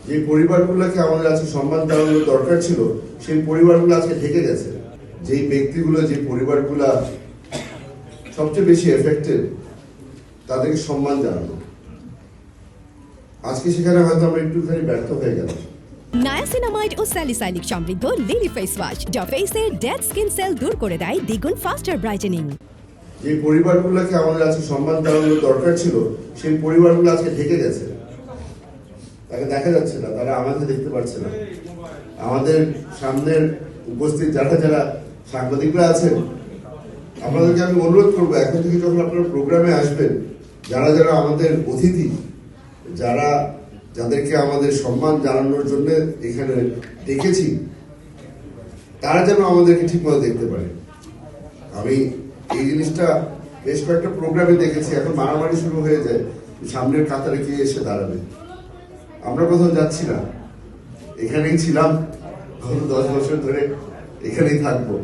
যে পরিবারগুলোকে আমাদের আজকে সম্মান জানানোর দরকার ছিল সেই পরিবারগুলো আজকে ঢেকে গেছে। যেই ব্যক্তিগুলো, যে পরিবারগুলো সবচেয়ে বেশি এফেক্টেড, তাদেরকে সম্মান জানানো, আজকে সেখানে হয়তো আমরা একটুখানি ব্যর্থ হয়ে গেলাম। নায়াসিনামাইড ও স্যালিসাইলিক সমৃদ্ধ লিলি ফেস ওয়াশ যা ফেসের ডেড স্কিন সেল দূর করে দেয় দ্বিগুণ ফাস্টার ব্রাইটেনিং। যে পরিবারগুলোকে আমাদের আজকে সম্মান জানানোর দরকার ছিল সেই পরিবারগুলো আজকে ঢেকে গেছে। তাকে দেখা যাচ্ছে না, তারা আমাদের দেখতে পাচ্ছে না। আমাদের সামনের উপস্থিত যারা যারা সাংবাদিকরা আছেন, আপনাদেরকে আমি অনুরোধ করবো, এখন থেকে যখন আপনারা প্রোগ্রামে আসবেন, যারা যারা আমাদের অতিথি, যাদেরকে আমাদের সম্মান জানানোর জন্য এখানে ডেকেছি, তারা যেন আমাদেরকে ঠিকমতো দেখতে পারে। আমি এই জিনিসটা বেশ কয়েকটা প্রোগ্রামে দেখেছি, এখন মারামারি শুরু হয়ে যায় সামনের কাতারে কে এসে দাঁড়াবে। আমরা কোথাও যাচ্ছি না, এখানেই ছিলাম গত 10 বছর ধরে, এখানেই থাকবো।